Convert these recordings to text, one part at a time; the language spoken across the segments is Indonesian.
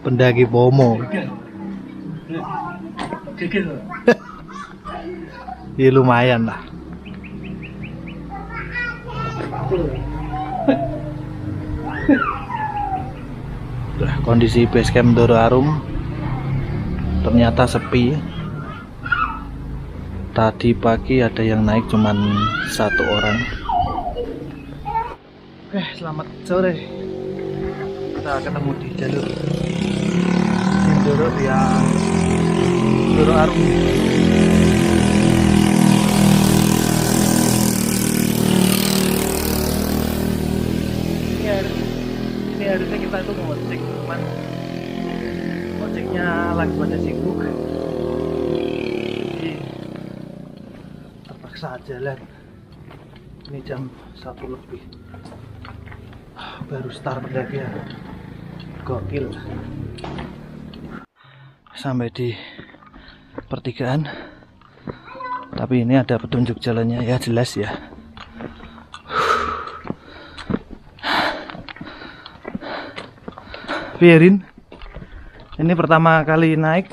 Pendaki Pomo. Ya lumayan lah. Kondisi base camp Doro Arum ternyata sepi. Tadi pagi ada yang naik cuman 1 orang. Oke, selamat sore. Kita ketemu di jalur Sindoro yang Doro Arum. Ini harusnya kita itu mau ngecek, cuman ojeknya lagi pada sibuk, jadi terpaksa jalan. Ini jam 1 lebih, baru start pendakian. Gokil. Sampai di pertigaan, tapi ini ada petunjuk jalannya ya, jelas ya. Biarin, ini pertama kali naik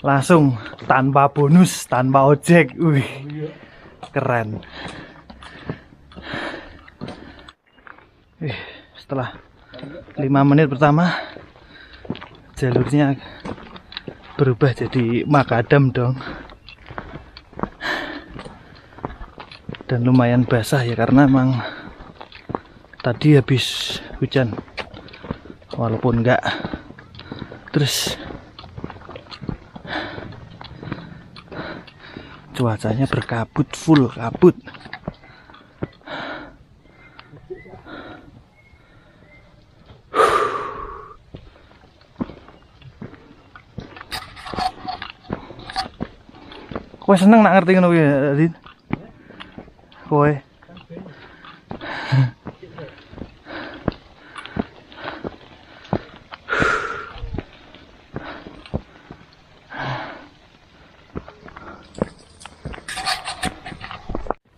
langsung tanpa bonus, tanpa ojek. Wih, keren. Setelah 5 menit pertama jalurnya berubah jadi makadam dong, dan lumayan basah ya karena emang tadi habis hujan. Walaupun enggak, terus cuacanya berkabut, full kabut. Kowe seneng nak ngerti ngono ya, Din? Kowe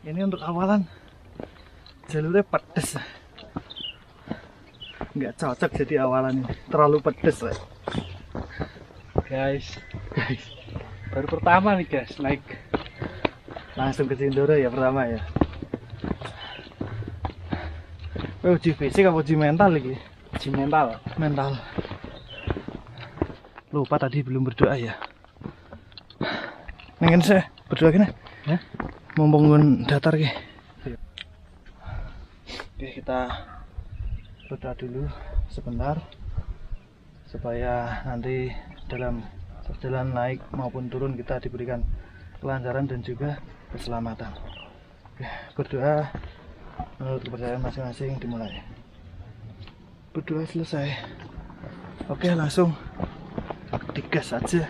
ini untuk awalan jalurnya pedes, nggak cocok jadi awalan ini, terlalu pedes guys. Baru pertama nih guys, naik langsung ke Sindoro ya pertama ya. Uji fisik apa uji mental lagi? Uji mental. Lupa tadi belum berdoa ya. Nengen saya berdoa gini ya? Mumpung datar ke. Oke, kita berdoa dulu sebentar supaya nanti dalam perjalanan naik maupun turun kita diberikan kelancaran dan juga keselamatan. Oke, berdoa menurut kepercayaan masing-masing dimulai. Berdoa selesai. Oke, langsung digas aja.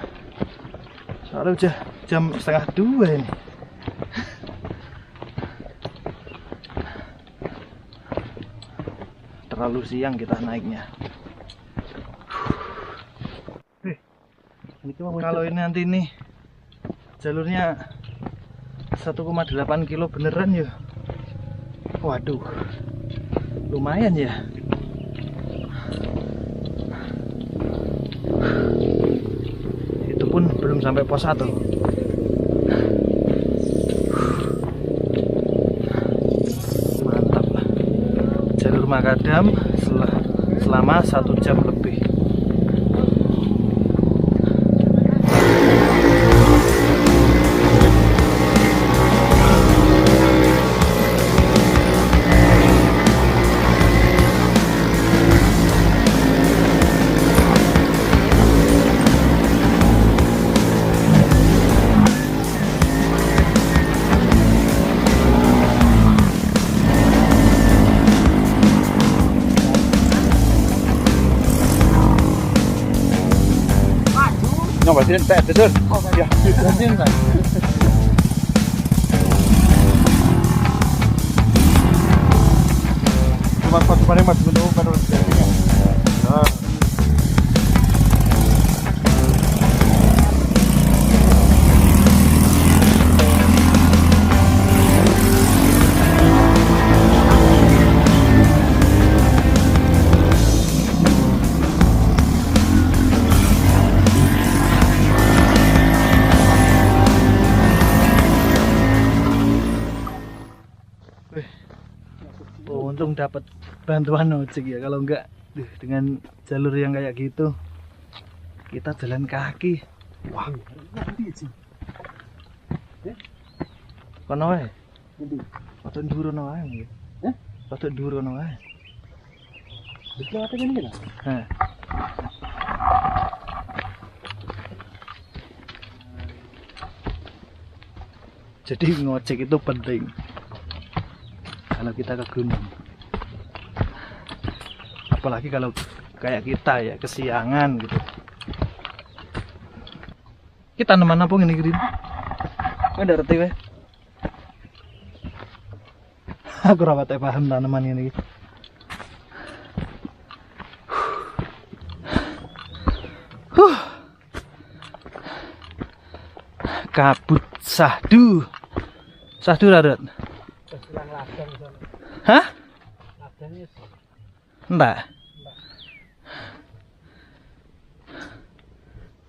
Soalnya udah jam 1:30 ini. Terlalu siang kita naiknya. Kalau ini nanti nih jalurnya 1,8 kilo beneran ya. Waduh, lumayan ya. Itu pun belum sampai pos 1. Mantap lah. Jalur makadam selama 1 jam lebih. Nomor sini betul. Oh ya, bensin kan. Cuma pas kemarin mas menunggu kan harus bensinnya. Nah. untung dapat bantuan ojek ya, kalau enggak dengan jalur yang kayak gitu kita jalan kaki. Wah, kono wae. Foto nduru no wae. Foto nduru no wae. Betul apa gini kan? Hah. Jadi ngojek itu penting kalau kita ke gunung. Apalagi kalau kayak kita ya kesiangan gitu. Kita tanaman apa ini Green? Kau udah ngerti weh? Aku rapat paham tanaman ini. Kabut sahdu. Sahdu Radot. Hah? Enggak.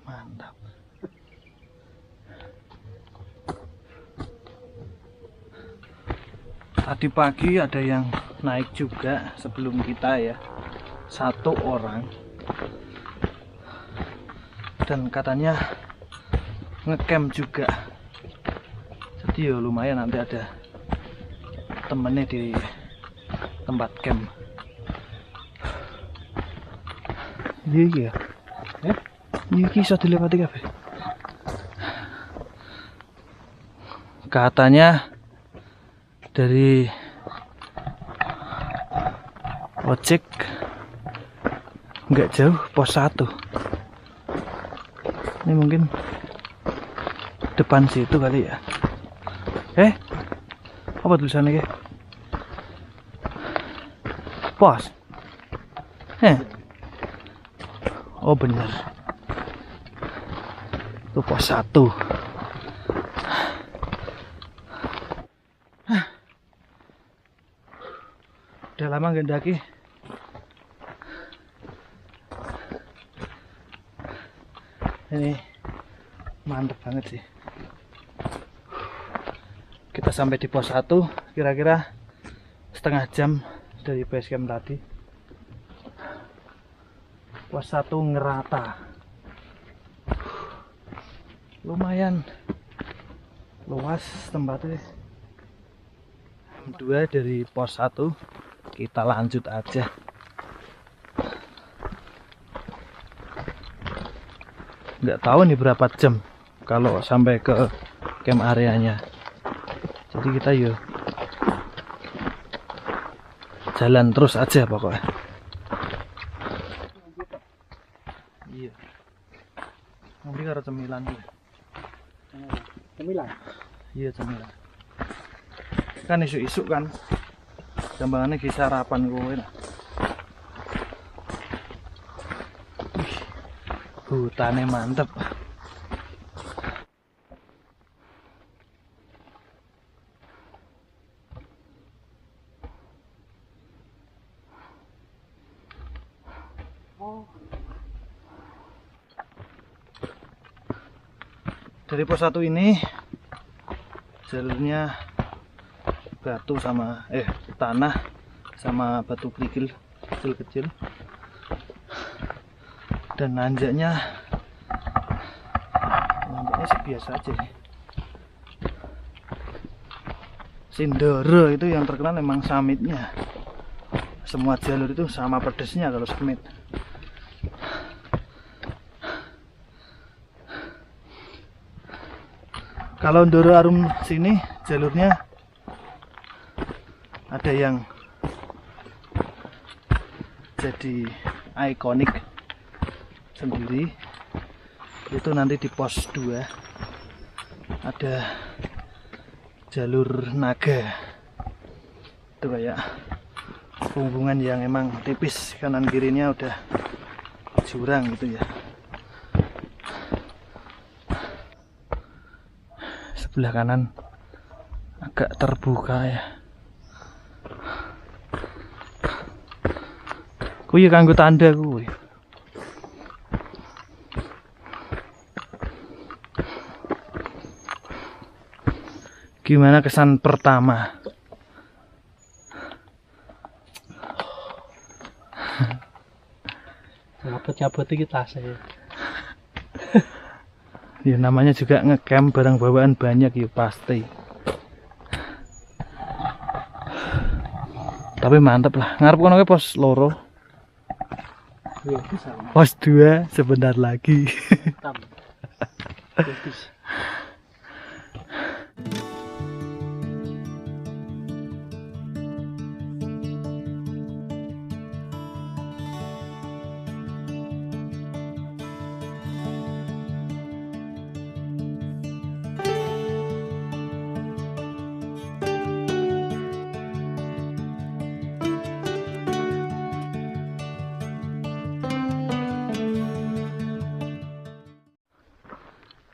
Mantap. Tadi pagi ada yang naik juga sebelum kita ya. 1 orang. Dan katanya ngecamp juga. Jadi ya lumayan, nanti ada temennya di tempat camp. Iya. Iya bisa dilewati kabeh. Katanya dari ojek nggak jauh pos 1. Ini mungkin depan situ kali ya. Apa tulisannya ke? Pos. Oh bener. Itu pos 1. Udah lama gak ndaki. Ini mantep banget sih. Kita sampai di pos 1 kira-kira setengah jam dari base camp tadi. Pos 1 ngerata. Lumayan luas tempatnya. 2 dari pos 1 kita lanjut aja. Nggak tahu nih berapa jam kalau sampai ke camp areanya. Jadi kita yuk jalan terus aja pokoknya. Iya. Nanti karo cemilan ya. Cemilan. Iya cemilan. Kan isu-isu kan. Gampangannya ki sarapan kowe nah. Hutannya mantep. Dari pos 1 ini jalurnya batu sama tanah sama batu kerikil kecil-kecil, dan nanjaknya sih biasa aja sih. Sindoro itu yang terkenal memang summitnya. Semua jalur itu sama pedesnya kalau summit. Kalau Ndoro Arum sini jalurnya ada yang jadi ikonik sendiri, itu nanti di pos 2 ada jalur naga. Itu kayak hubungan yang emang tipis, kanan kirinya udah jurang gitu ya. Sebelah kanan agak terbuka ya. Kuwi kanggo tanda kuwi. Gimana kesan pertama? Cabut-cabut iki tasnya. Ya namanya juga ngecamp, barang bawaan banyak ya pasti. Tapi mantep lah. Ngarep kono ke pos loro. Iya, bisa. Pos 2 sebentar lagi. Tam. Bagus.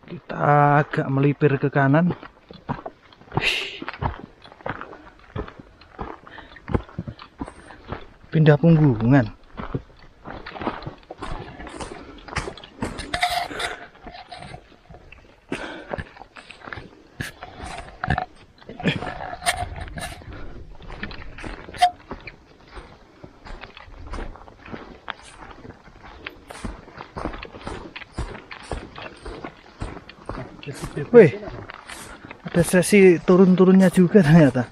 Kita agak melipir ke kanan. Pindah punggungan. Wih, ada sesi turun-turunnya juga ternyata.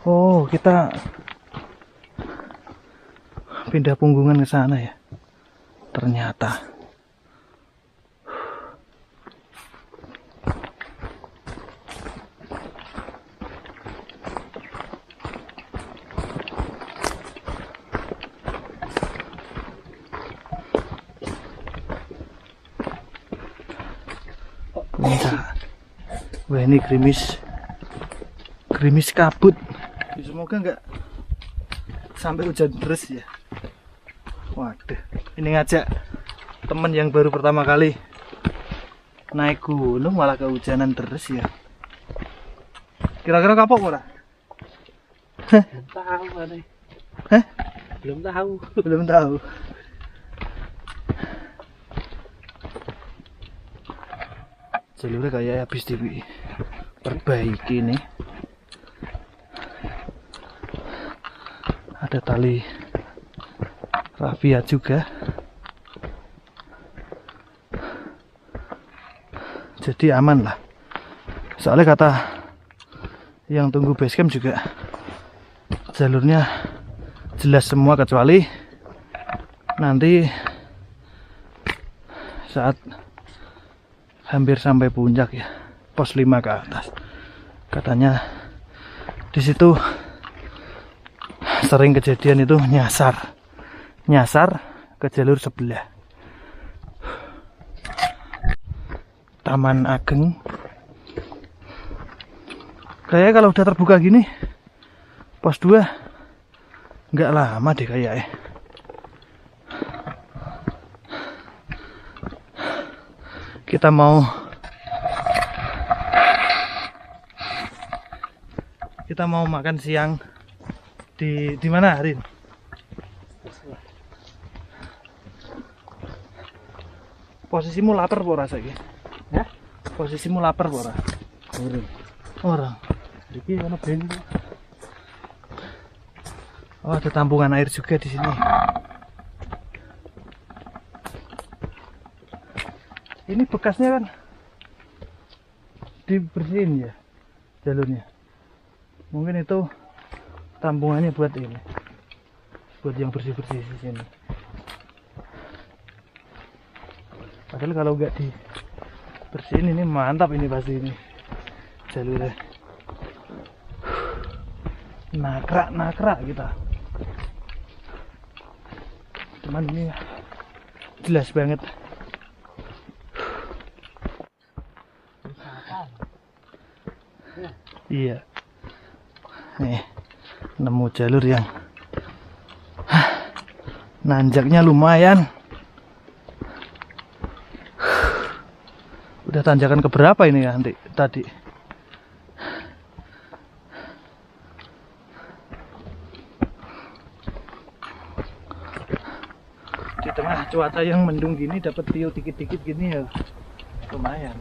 Oh, kita pindah punggungan ke sana ya. Ternyata. Nah, wah ini gerimis kabut. Ya, semoga nggak sampai hujan deras ya. Waduh, ini ngajak temen yang baru pertama kali naik gunung malah kehujanan deras ya. Kira-kira kapok ora? Belum tahu nih. Hah? Belum tahu. Belum tahu. Jalurnya kayak habis diperbaiki nih. Ada tali rafia juga. Jadi aman lah. Soalnya kata yang tunggu basecamp juga jalurnya jelas semua kecuali nanti saat hampir sampai puncak ya, pos 5 ke atas. Katanya di situ sering kejadian itu nyasar ke jalur sebelah. Taman Ageng. Kayaknya kalau udah terbuka gini, pos 2 nggak lama deh kayaknya. Kita mau makan siang di mana, Rin? Posisimu lapar ora saiki? Ya? Posisimu lapar ora? Ora. Iki ono bensin. Oh, ada tampungan air juga di sini. Ini bekasnya kan dibersihin ya jalurnya. Mungkin itu tampungannya buat ini, buat yang bersih-bersih di sini. Padahal kalau nggak dibersihin ini mantap ini pasti ini jalurnya. Nakrak kita. Cuman ini jelas banget. Iya. Nih, nemu jalur yang nanjaknya lumayan. Udah tanjakan keberapa ini ya nanti tadi? Di tengah cuaca yang mendung gini dapat view dikit-dikit gini ya lumayan.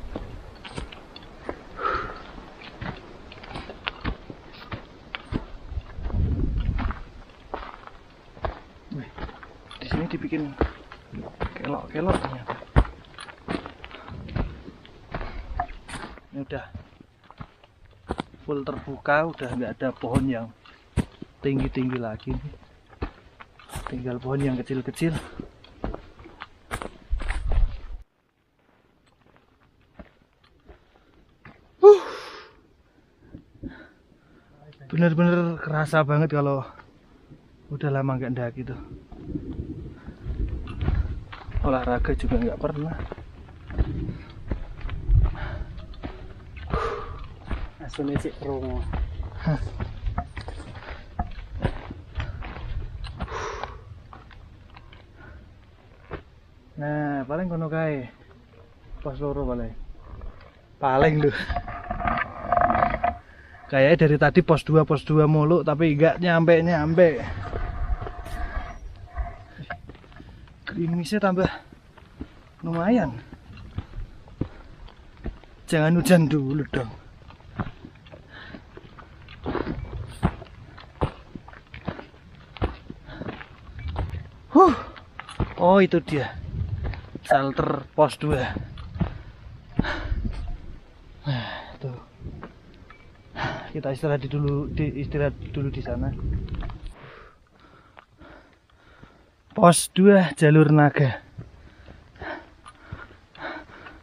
bikin kelok-kelok ternyata. Ini udah full terbuka, udah nggak ada pohon yang tinggi-tinggi lagi nih. Tinggal pohon yang kecil-kecil. Bener-bener kerasa banget kalau udah lama nggak ndaki tuh. Olahraga juga nggak pernah. Asune sik krungu. Nah, paling kono kae. Pos loro paling. Paling lho. Kayaknya dari tadi pos 2 mulu tapi enggak nyampe. Gerimisnya tambah lumayan. Jangan hujan dulu dong. Oh, itu dia. Shelter pos 2. Nah, tuh. Kita istirahat dulu di sana. Pos 2 jalur naga.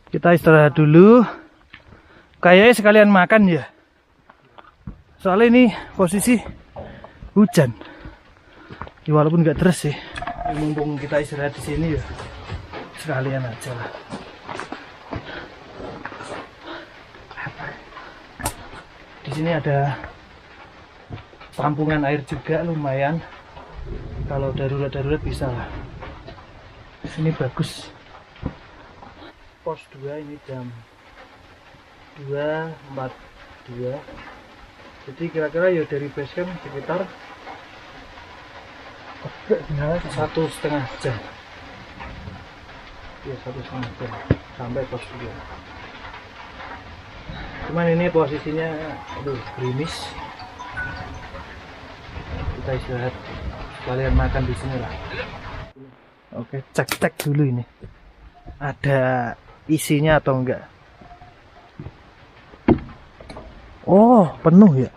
Kita istirahat dulu. Kayaknya sekalian makan ya. Soalnya ini posisi hujan. Ya, walaupun nggak deras sih. Ya, mumpung kita istirahat di sini ya. Sekalian aja lah. Di sini ada tampungan air juga lumayan. Kalau darurat bisa lah. Di sini bagus. Pos 2 ini jam 2.42. Jadi kira-kira ya dari base camp sekitar 1,5 jam. Ya 1,5 jam sampai pos 2. Cuman ini posisinya aduh gerimis. Kita istirahat sekalian makan di sini lah. Oke, cek dulu ini ada isinya atau enggak. Oh, penuh ya.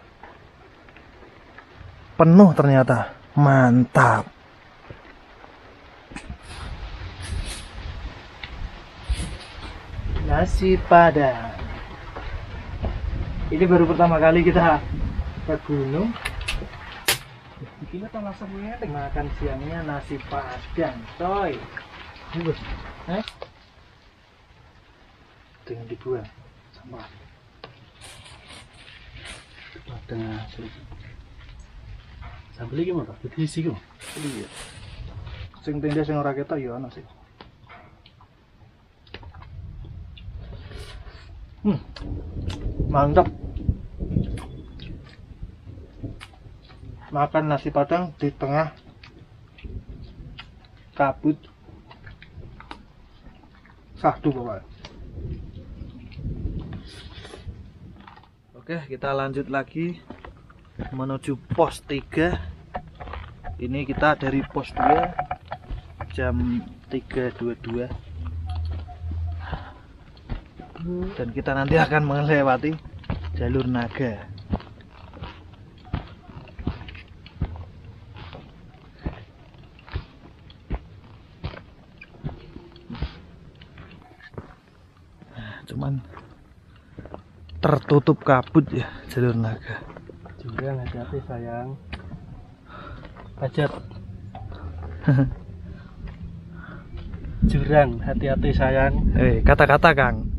Penuh ternyata. Mantap. Nasi padang. Ini baru pertama kali kita ke gunung. Kita tak langsung makan siangnya nasi padang, coy. Dengan dibuang sama Padang asli. Sambel iki mau tak diisi kok. iya. Sing tenda sing ora ketok ya ana sih. Mantap. Makan nasi padang di tengah kabut. Sahdu pokoknya. Oke, kita lanjut lagi menuju pos 3. Ini kita dari pos 2 jam 3.22. Dan kita nanti akan melewati jalur naga. Cuman tertutup kabut ya jalur naga. Jurang hati-hati sayang. Pajat. Jurang hati-hati sayang. Kata-kata Kang.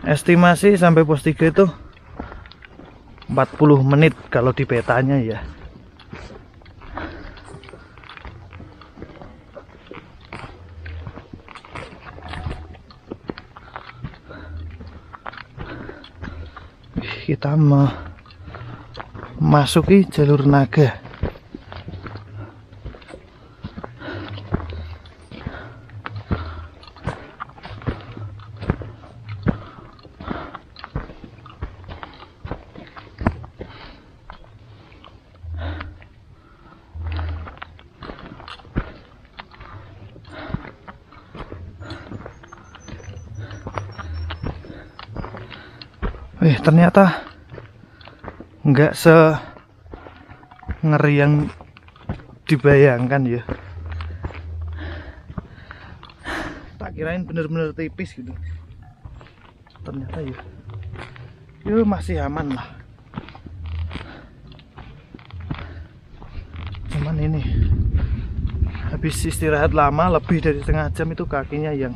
Estimasi sampai pos 3 itu 40 menit kalau di petanya ya. Kita memasuki jalur naga. Ternyata nggak ngeri yang dibayangkan ya. Tak kirain bener-bener tipis gitu. Ternyata ya, masih aman lah. Cuman ini habis istirahat lama lebih dari setengah jam itu kakinya yang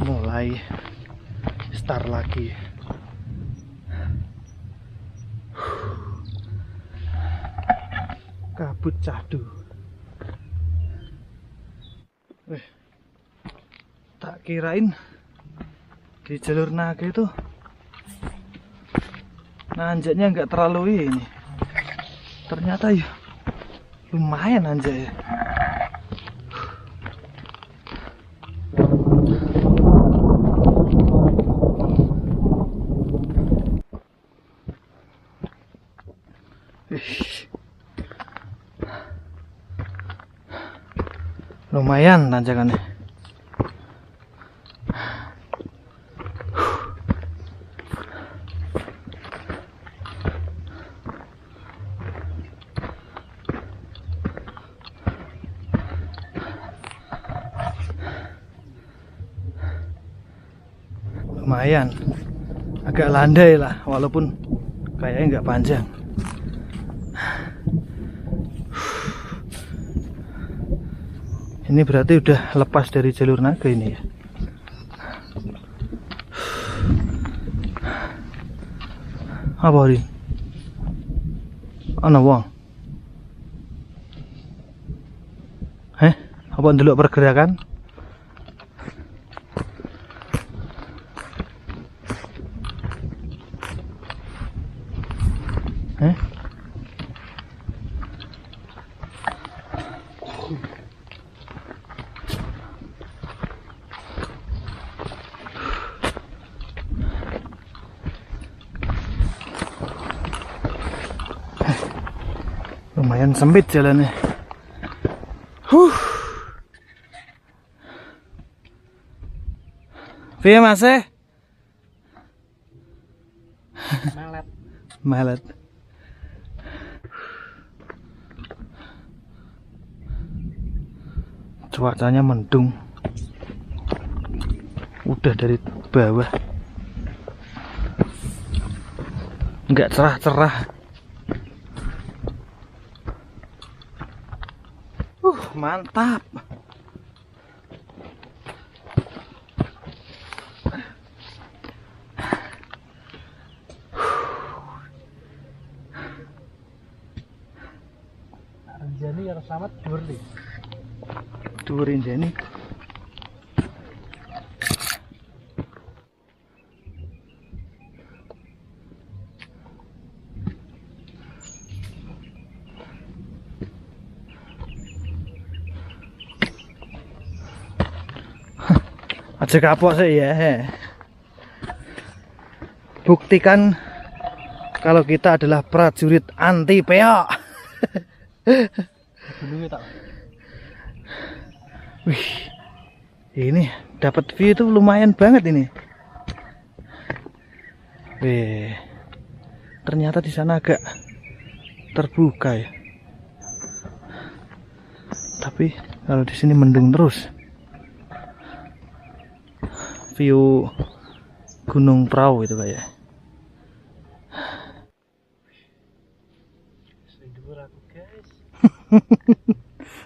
mulai start lagi. Kabut cahdu. Tak kirain di jalur naga itu nanjaknya nggak terlalu ini. Ternyata ya lumayan nanjak ya. Lumayan tanjakannya. Lumayan, agak landai lah, walaupun kayaknya nggak panjang. Ini berarti udah lepas dari jalur naga ini ya. Apa ini? Ana wong. Apa ndelok pergerakan? Lumayan sempit jalannya. Piye Mas? Melet. Cuacanya mendung. Udah dari bawah. Enggak cerah-cerah. Mantap. Anjani yang selamat Dhuwur Injani. Aja kapok sih ya. Buktikan kalau kita adalah prajurit anti peok. Wih, ini dapat view itu lumayan banget ini. Wih, ternyata di sana agak terbuka ya. Tapi kalau di sini mendung terus. View Gunung Prau itu kayak.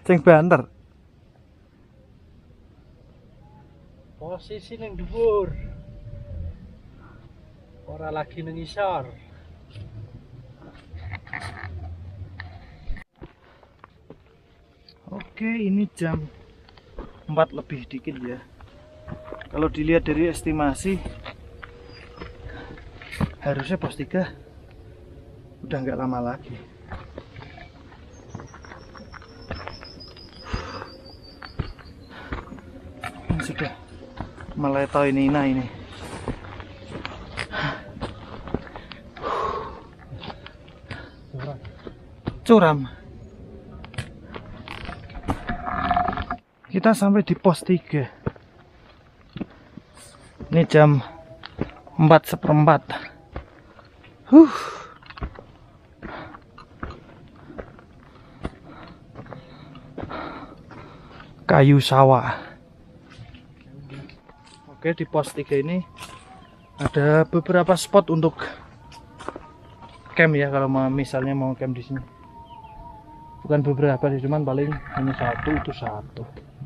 Sing banter. Posisi neng dhuwur. Ora lagi nang isor. Oke, ini jam 4 lebih dikit ya. Kalau dilihat dari estimasi harusnya pos 3 udah nggak lama lagi. Ini sudah meleto ini. Curam. Kita sampai di pos 3. Ini jam 4:15. Kayu sawah. Oke, di pos 3 ini ada beberapa spot untuk camp ya, kalau misalnya mau camp di sini. Bukan beberapa sih, cuman paling hanya satu.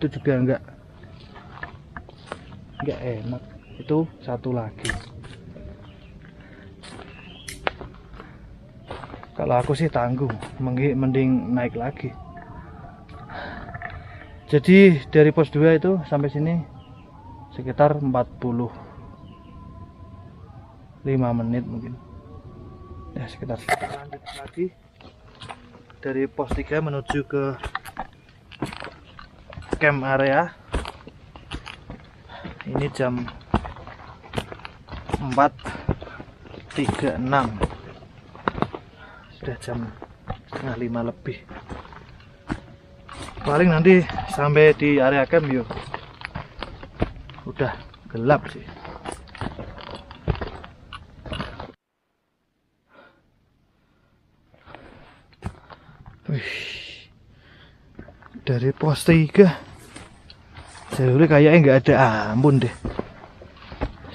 Itu juga enggak enak. Itu satu lagi. Kalau aku sih tanggung, mending naik lagi. Jadi dari pos 2 itu sampai sini sekitar 45 menit mungkin. Ya sekitar. Lanjut lagi dari pos 3 menuju ke camp area. Ini jam 4:36. Sudah jam setengah 5 lebih. Paling nanti sampai di area camp yuk udah gelap sih. Wih, dari pos 3 jalurnya kayaknya nggak ada ampun deh.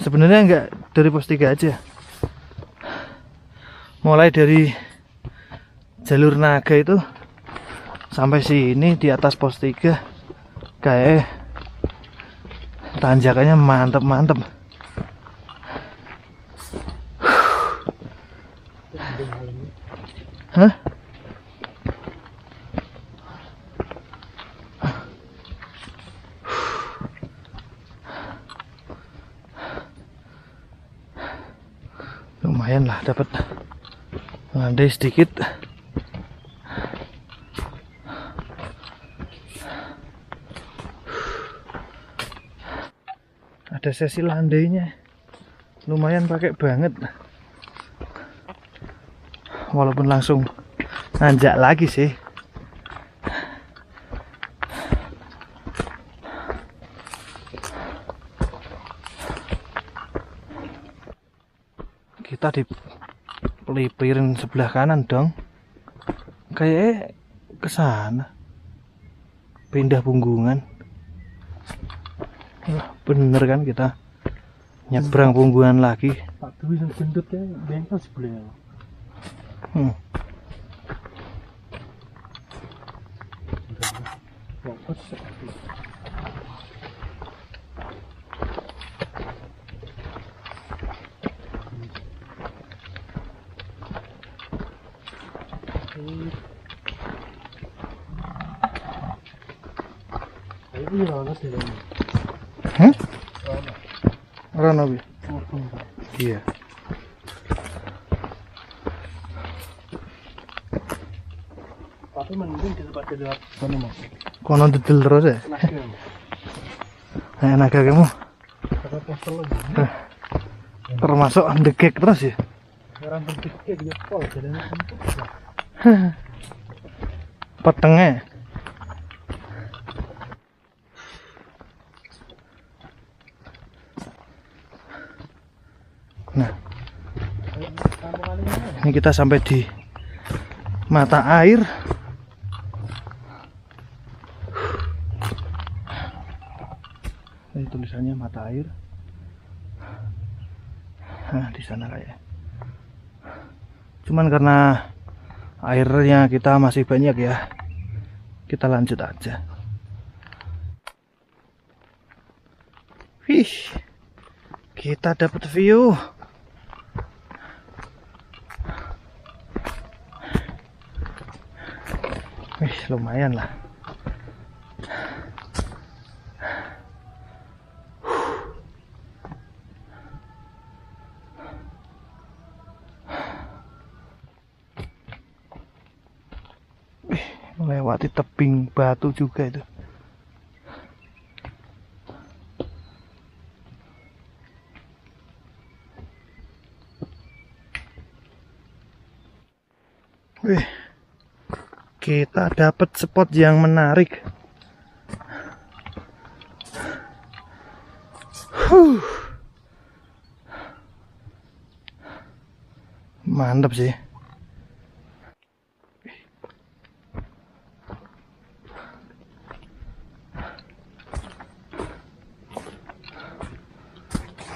Sebenarnya nggak dari pos 3 aja, mulai dari jalur naga itu sampai sini di atas pos 3 kayak tanjakannya mantep. Hah? Lumayan lah, dapat landai sedikit. Ada sesi landainya, lumayan pakai banget. Walaupun langsung nanjak lagi sih. Kita dipelipirin sebelah kanan dong. Kayak ke sana. Pindah punggungan. Bener kan kita nyebrang punggungan lagi. Pak Dwi yang gendutnya bengkel sebelah. Fokus. Ini banget sih. Rono bi. Iya. Tapi mending daripada lewat kono Mas. Kono didel terus ya. Naga kamu. Kata poster lagi. Termasuk ndegek terus ya. Orang berpikir dia pol jalannya empuk. Petengnya. Nah, ini kita sampai di mata air. Ini tulisannya mata air. Nah, di sana kayak. Cuman karena airnya kita masih banyak ya, kita lanjut aja. Wih, kita dapat view. Wih, lumayan lah. Melewati tebing batu juga itu. Wih, kita dapat spot yang menarik. Mantap sih.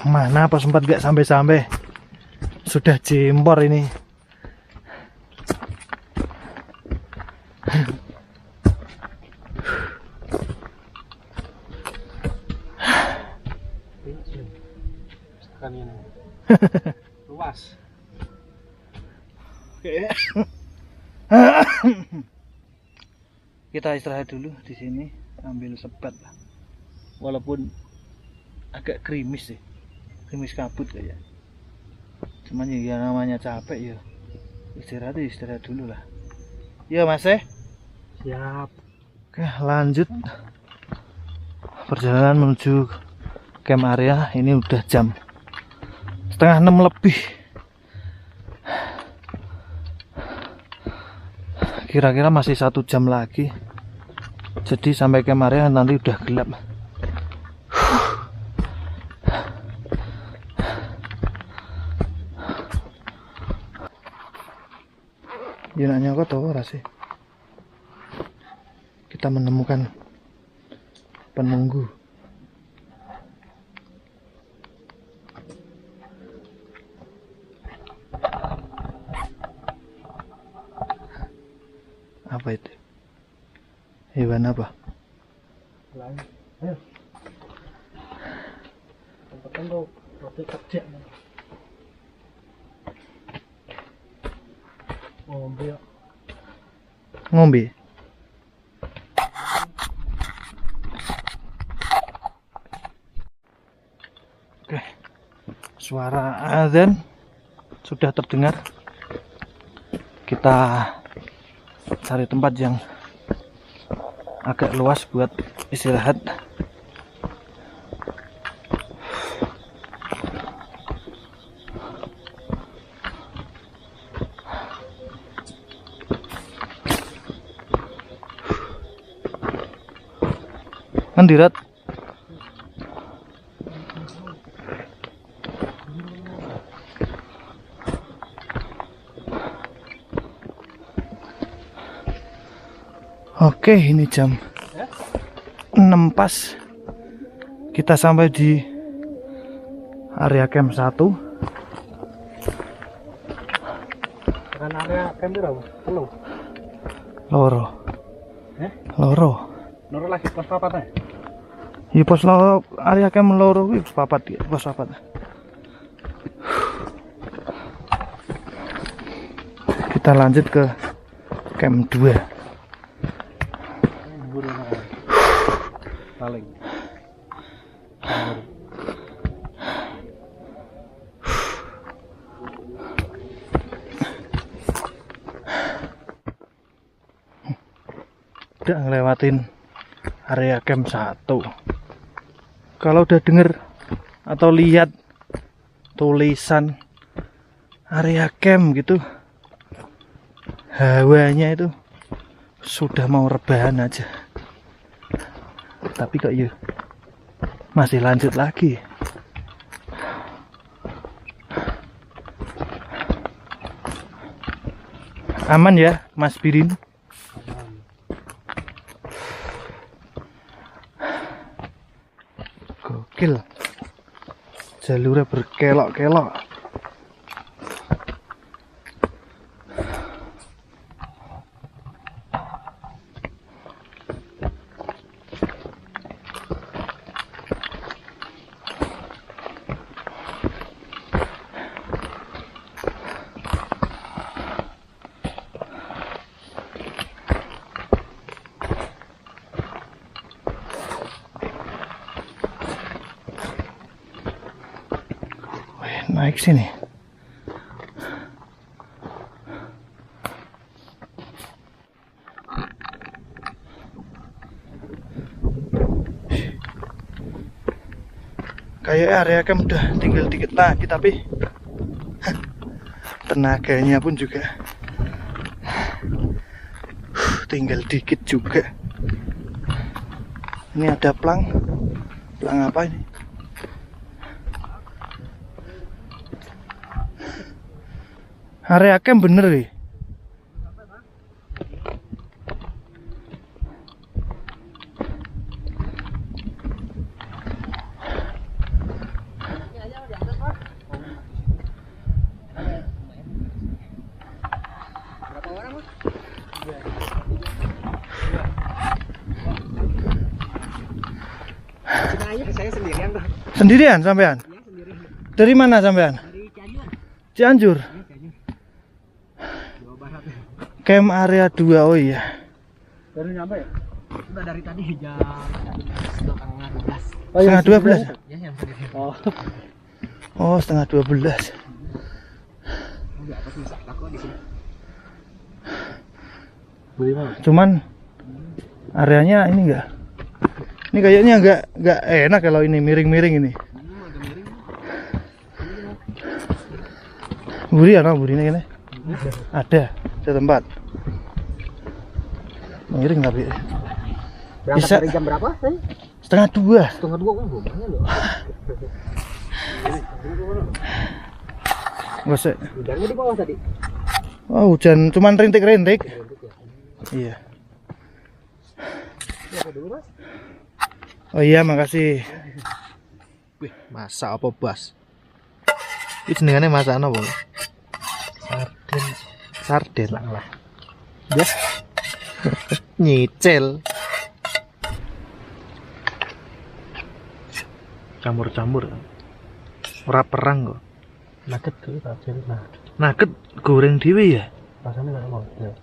Mana apa sempat gak sampai-sampai. Sudah jempor ini. Kan ini. Luas. Oke. Kita istirahat dulu di sini, ambil sebat lah. Walaupun agak krimis sih. Krimis kabut kayak. Cuman ya namanya capek ya. Istirahat dulu lah. Ya Mas. Siap. Oke, lanjut. Perjalanan menuju camp area. Ini udah jam 5:30 lebih. Kira-kira masih 1 jam lagi. Jadi sampai camp area nanti udah gelap. Jinaknya kok tau ora sih? Kita menemukan penunggu. Apa itu? Hewan apa? Lain. Ayo. Tempatkan tuh roti kerja. Ngombe. Ngombe. Oke. Suara azan sudah terdengar. Kita cari tempat yang agak luas buat istirahat. Mendirat. Oke, ini jam 6 pas. Kita sampai di area camp 1. Kan area camp berapa? Telu. Loro. Loro. Loro lagi pos papat ya? Iya pos loro, area camp loro kuwi pos papat ya, pos papat. Kita lanjut ke camp 2. Paling. Udah ngelewatin area camp 1. Kalau udah denger atau lihat tulisan area camp gitu, hawanya itu sudah mau rebahan aja. Tapi kok yuk masih lanjut lagi. Aman ya Mas Birin? Gokil. Jalurnya berkelok-kelok. Naik sini. Kayak area camp udah tinggal dikit lagi, tapi tenaganya pun juga tinggal dikit juga. Ini ada plang apa ini? Area camp bener nih. Saya sendirian tuh. Sendirian sampean? Ya, sendirian. Dari mana sampean? Dari Cianjur. Cianjur. Ya, Cianjur. Jawa Barat. Camp area 2. Oh iya. Baru nyampe ya? Udah dari tadi jam setengah 12. Setengah 12. Ya, yang sendirian. Oh, setengah 12. Di atas bisa takut di sini. Beli mana? Cuman areanya ini enggak. Ini kayaknya enggak enak kalau ini miring-miring ini. Agak miring. Buri ana burine kene. Ada tempat. Miring tapi. Berangkat Bisa. dari jam berapa? Setengah 2. Setengah 2 lumayan loh. Gosek. Hujannya di bawah tadi. Oh, hujan cuman rintik-rintik. Iya. Ya, dulu, Mas. Oh iya, makasih. Wih, masak apa, Bas? Ini jenengannya masak apa? Sarden. Sarden lah. Ya. Nyicil. Campur-campur. Ora perang kok. Nugget dulu aja nah. Nugget goreng dhewe ya? Rasanya enggak mau. Ya.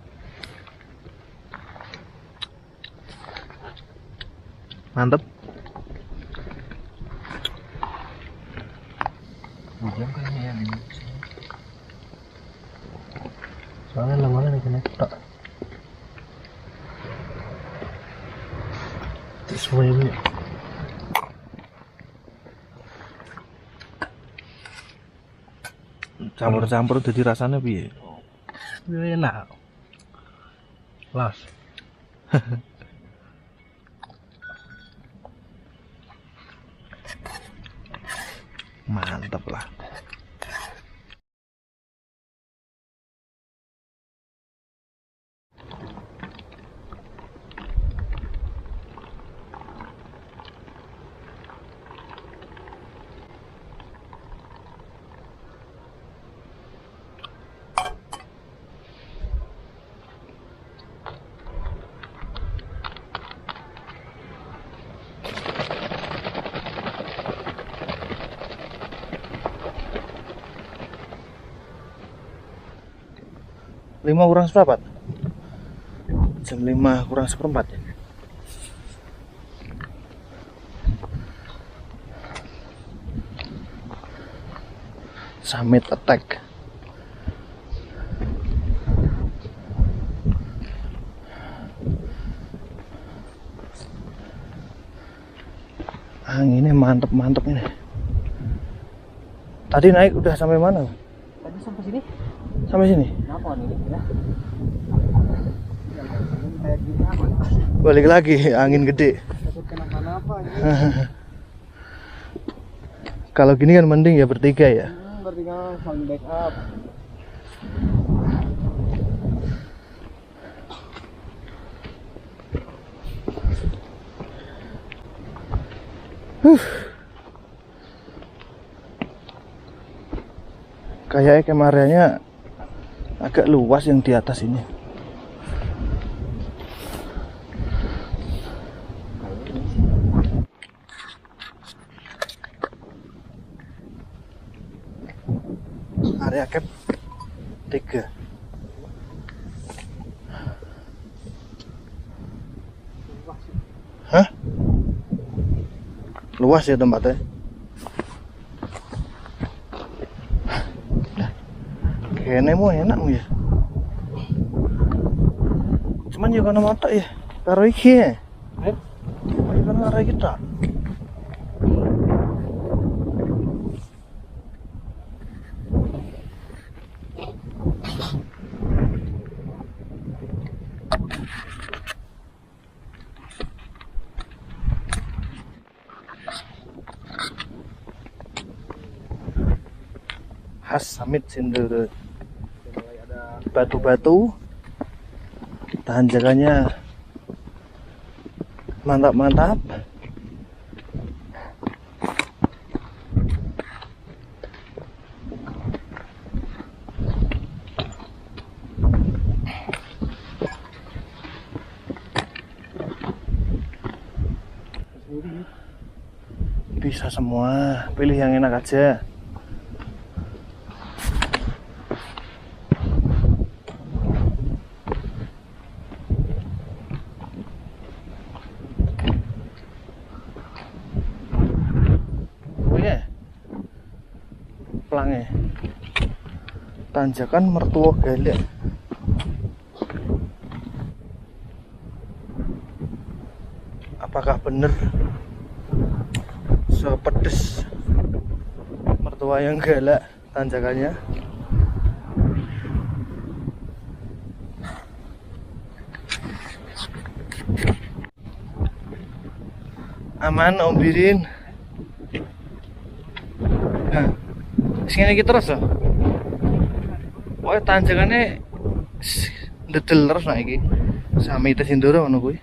Mantep. Hujan kayaknya ya ini. Soalnya lama nih kena tak. Semua ini. Campur-campur jadi rasanya piye? Enak. Las. Mantap lah. Lima kurang seperempat. Jam 5 kurang seperempat ya. Summit attack. Anginnya mantep-mantep ini. Tadi naik udah sampai mana? Tadi sampai sini. Sampai sini. Kenapa nih ya? Kayak gini apa? Balik lagi angin gede. Takut kenapa-napa ini. Kalau gini kan mending ya bertiga ya. Bertiga saling backup. Kayaknya kemarinnya agak luas yang di atas ini. Area camp 3. Hah? Luas ya tempatnya. Kayaknya mau enak mu ya. Cuman juga nama motor ya. Karo iki ya. Cuman kan karo iki tak. Khas Summit Sindoro. batu-batu, tanjakannya mantap-mantap. Bisa semua, pilih yang enak aja. Pelangnya tanjakan mertua galak. Apakah bener sepedes mertua yang galak tanjakannya? Aman Om Birin. Sini iki terus loh. Pokoke tanjangane ndedel terus nek iki. Sami Tesindoro ngono kuwi.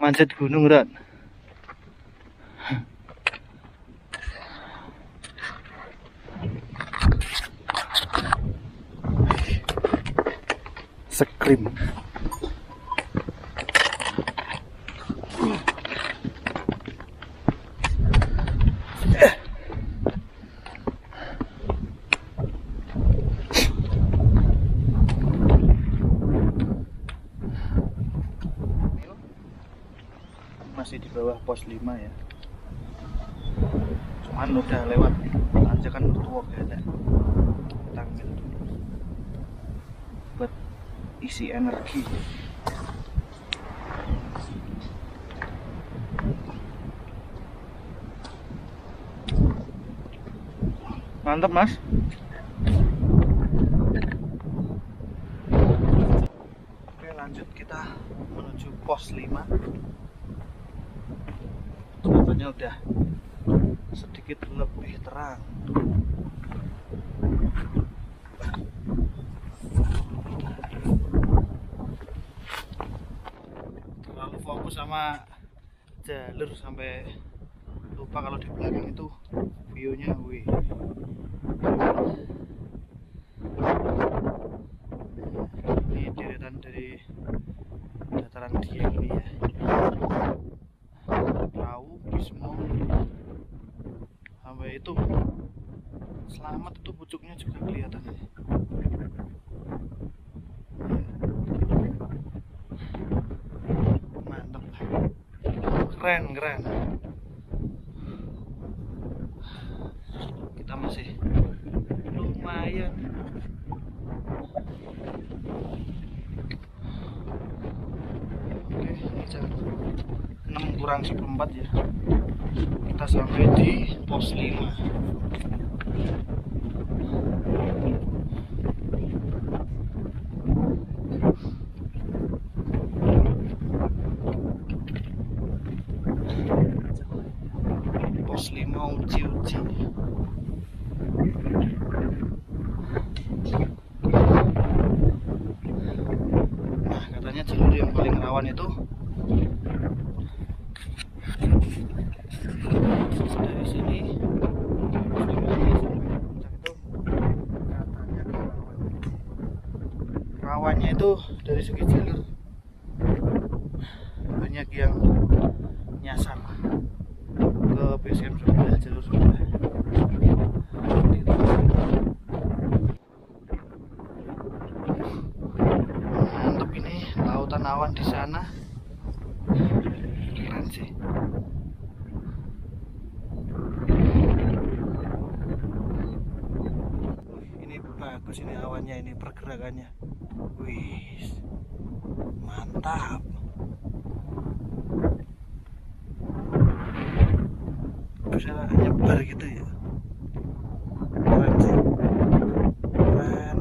Manjat gunung, Ran. Skrim. Masih di bawah pos 5 ya. Cuman udah lewat tanjakan mertua galak. Kita ambil dulu buat isi energi. Mantap Mas. Oke, lanjut kita menuju pos 5. Katanya udah sedikit lebih terang. Terlalu fokus sama jalur sampai lupa kalau di belakang itu view-nya wih. Ini deretan dari dataran Dieng ini ya. Perahu, Bismo, sampai itu Selamat itu pucuknya juga kelihatan. Mantap, keren. Kita masih lumayan. Oke, ini jam 6:04 ya. Kita sampai di pos 5. Pos 5 uji. Nah, katanya jalur yang paling rawan itu dari sini rawannya itu dari segi jalur banyak yang nyasar ke BSM sebelah jalur sebelah. Mantap, ini lautan awan di sana keren sih. Ini bagus, ini awannya, ini pergerakannya. Wih, mantap. Bisa nyebar gitu ya. Keren sih. Keren.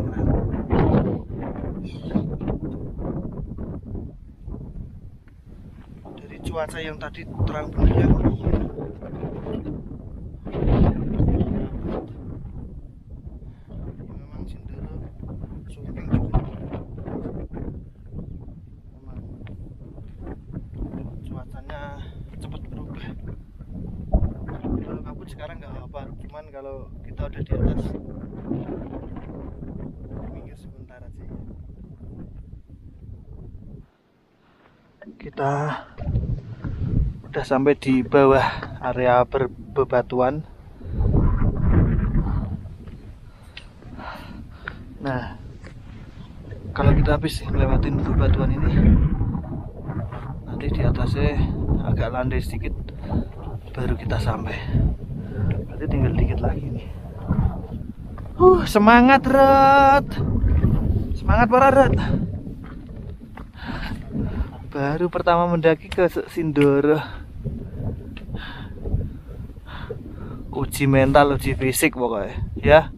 Dari cuaca yang tadi terang benderang, kalau kita udah di atas. Minggir sebentar aja. Kita udah sampai di bawah area bebatuan. Nah, kalau kita habis ngelewatin bebatuan ini, nanti di atasnya agak landai sedikit, baru kita sampai. Berarti tinggal dikit lagi nih. Semangat Rat, semangat para Rat. Baru pertama mendaki ke Sindoro. Uji mental, uji fisik pokoknya, ya.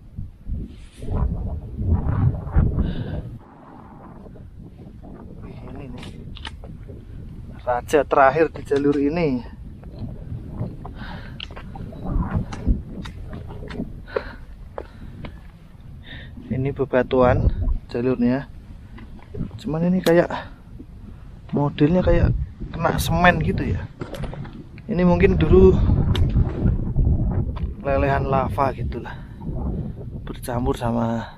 Ini nih, raja terakhir di jalur ini. Ini bebatuan jalurnya. Cuman ini kayak modelnya kayak kena semen gitu ya. Ini mungkin dulu lelehan lava gitulah, bercampur sama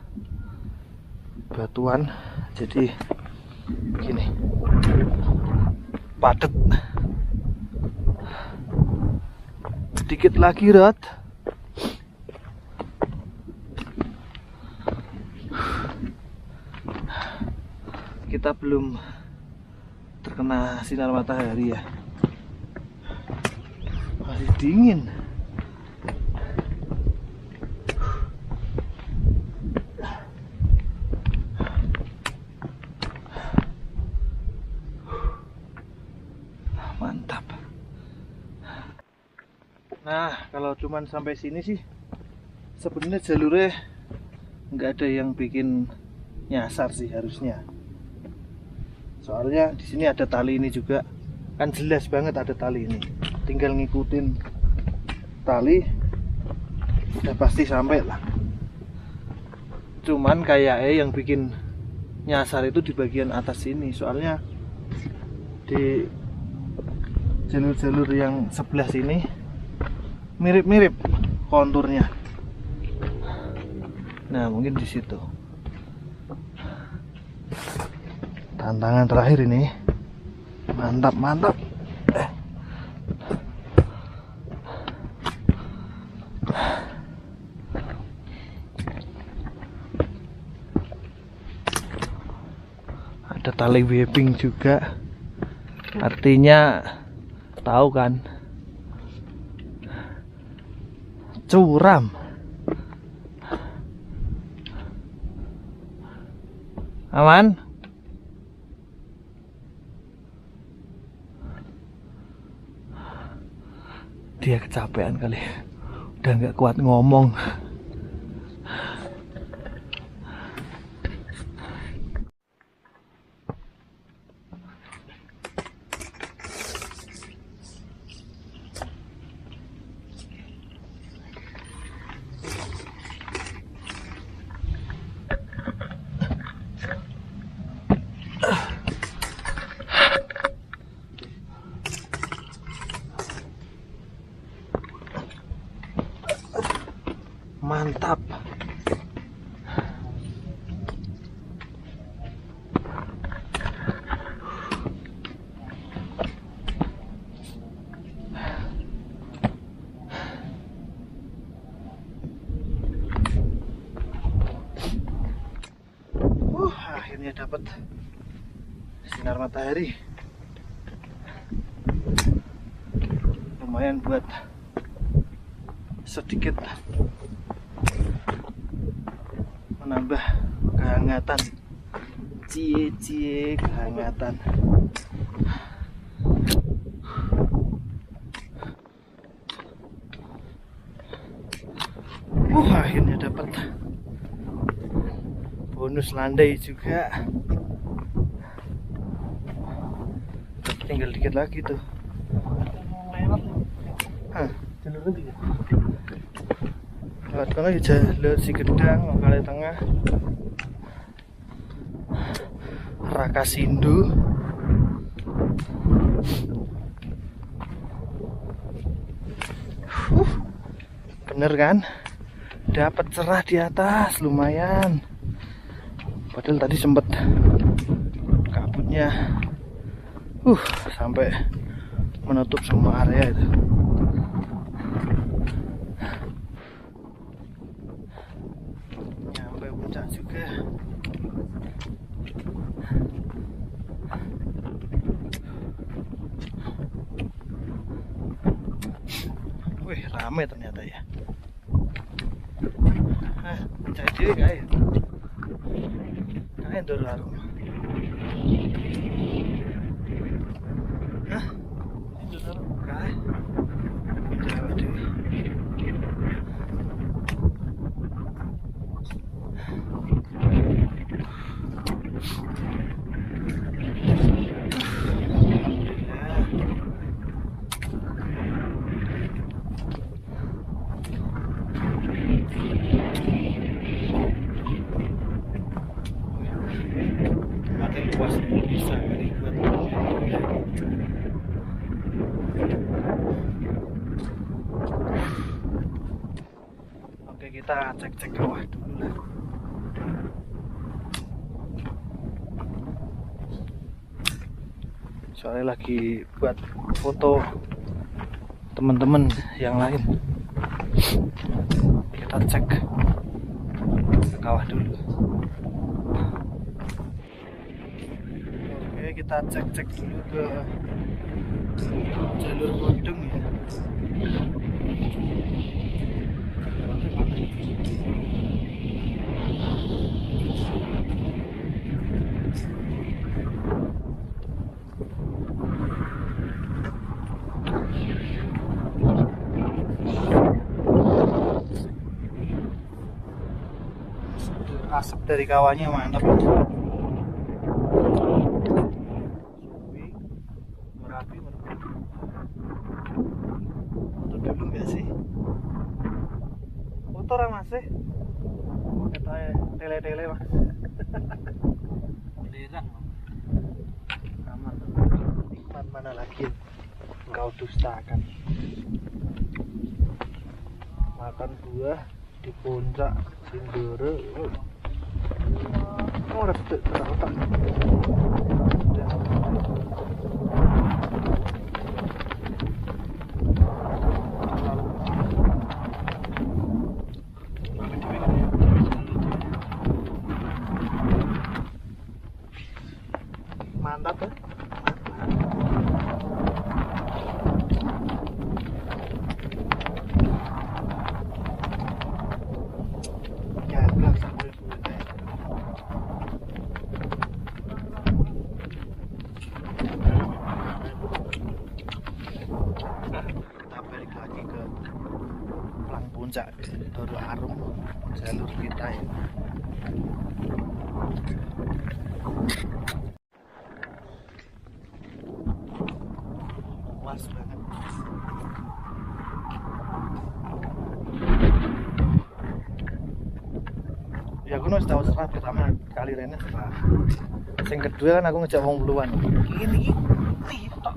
batuan, jadi gini, padat. Sedikit lagi Rod. Kita belum terkena sinar matahari ya, masih dingin. Mantap. Nah, kalau cuman sampai sini sih sebenarnya jalurnya nggak ada yang bikin nyasar sih harusnya. Soalnya di sini ada tali ini juga, kan jelas banget ada tali ini. Tinggal ngikutin tali, udah pasti sampai lah. Cuman kayaknya yang bikin nyasar itu di bagian atas sini. Soalnya di jalur-jalur yang sebelah sini mirip-mirip konturnya. Nah, mungkin di situ. Tantangan terakhir ini. Mantap, mantap. Ada tali webbing juga. Artinya tahu kan? Curam. Aman? Dia kecapean kali, udah nggak kuat ngomong. Mantap. Akhirnya dapat sinar matahari. Lumayan buat sedikit menambah kehangatan. Cie kehangatan. Akhirnya dapat bonus landai juga. Tinggal dikit lagi tuh. Lewat kono ya jalur si Gedang, Mangkale Tengah, Rakasindu. Bener kan? dapat cerah di atas lumayan. Padahal tadi sempet kabutnya sampai menutup semua area itu. Nyampe puncak juga. Wih, rame ternyata ya. Jadi kayak doraro. Hah? Ini doraro kayak. Bisa kali buat. Oke, kita cek bawah dulu lah. Soalnya lagi buat foto teman-teman yang lain. Kita cek ke kawah dulu. Kita cek dulu ke jalur bodong ya. Asap dari kawahnya mantap. Dulu nggak sih? Motor masih? Katanya tele-tele mah. Beneran. Aman. Nikmat mana lagi engkau dustakan? Makan buah di puncak Sindoro. Oh, retek terotak. Mantap ya. Jaga sampai bulan. Kita balik lagi ke Plang Puncak Doro Arum, jalur kita ya. Luas banget. Ya aku harus tahu serah pertama kali Rene serah. Yang kedua kan aku ngejak wong puluhan. Ini tok.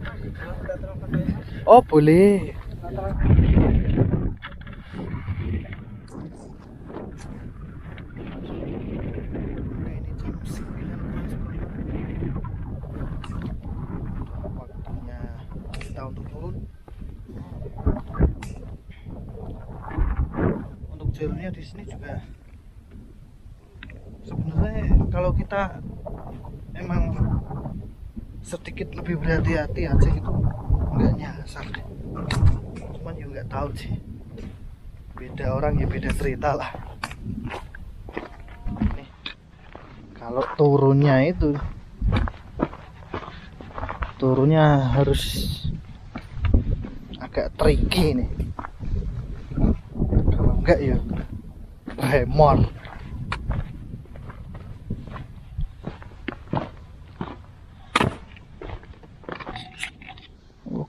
Oh boleh. Ini jam 9. Waktunya kita untuk turun. Untuk jalurnya di sini juga sebenarnya kalau kita emang sedikit lebih berhati-hati aja gitu nggak nyasar deh. Cuman ya nggak tahu sih, beda orang ya beda cerita lah. Nih, kalau turunnya itu turunnya harus agak tricky nih, kalau enggak ya remor.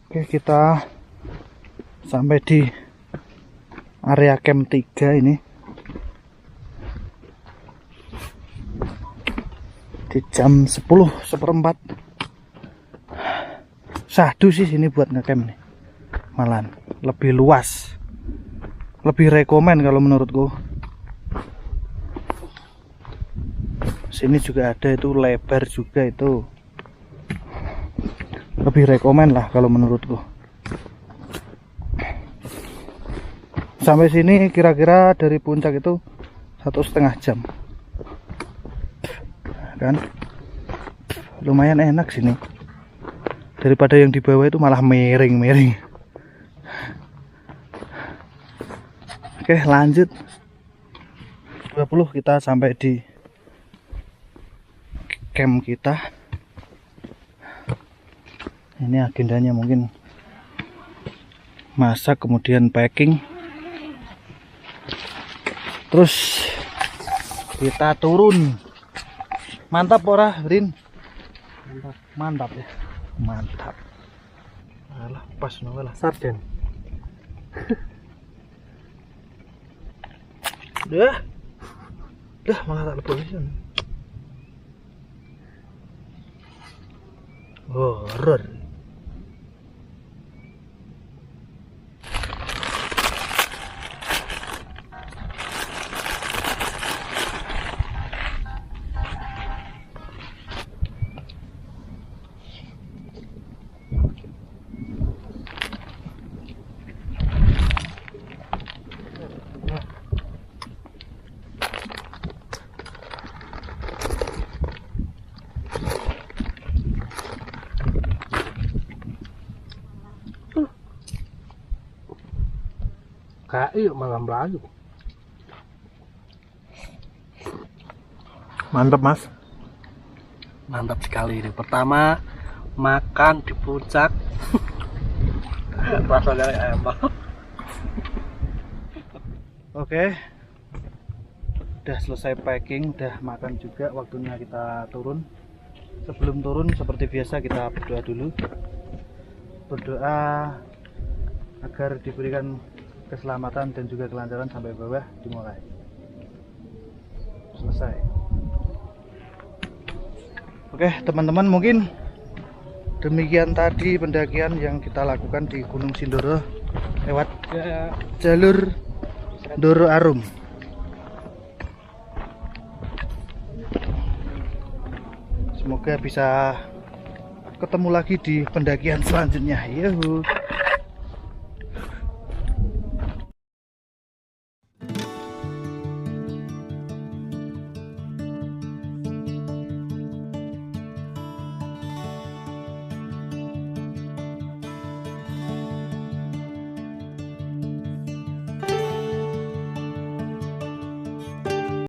Oke, kita sampai di area camp 3 ini di jam 10:04. Sahdu sih sini buat ngecamp nih, malahan lebih luas, lebih rekomen kalau menurutku Sini juga ada, itu lebar juga, itu lebih rekomen lah kalau menurutku. Sampai sini kira-kira dari puncak itu 1,5 jam kan, lumayan enak sini daripada yang di bawah itu malah miring-miring. Oke, lanjut. 20 kita sampai di camp kita. Ini agendanya mungkin masak, kemudian packing, terus kita turun. Mantap ora, Rin? Mantap ya. Mantap. Alah, pas lah sarden. Dah malah tak lepas sih. Horor. Kayak malam Melayu. Mantap, Mas. Mantap sekali ini. Pertama makan di puncak. Rasanya enak. Oke. Udah selesai packing, udah makan juga, waktunya kita turun. Sebelum turun seperti biasa kita berdoa dulu. Berdoa agar diberikan keselamatan dan juga kelancaran sampai bawah. Dimulai. Selesai. Oke, teman-teman, mungkin demikian tadi pendakian yang kita lakukan di Gunung Sindoro lewat jalur Ndoro Arum. Semoga bisa ketemu lagi di pendakian selanjutnya. Yuhu.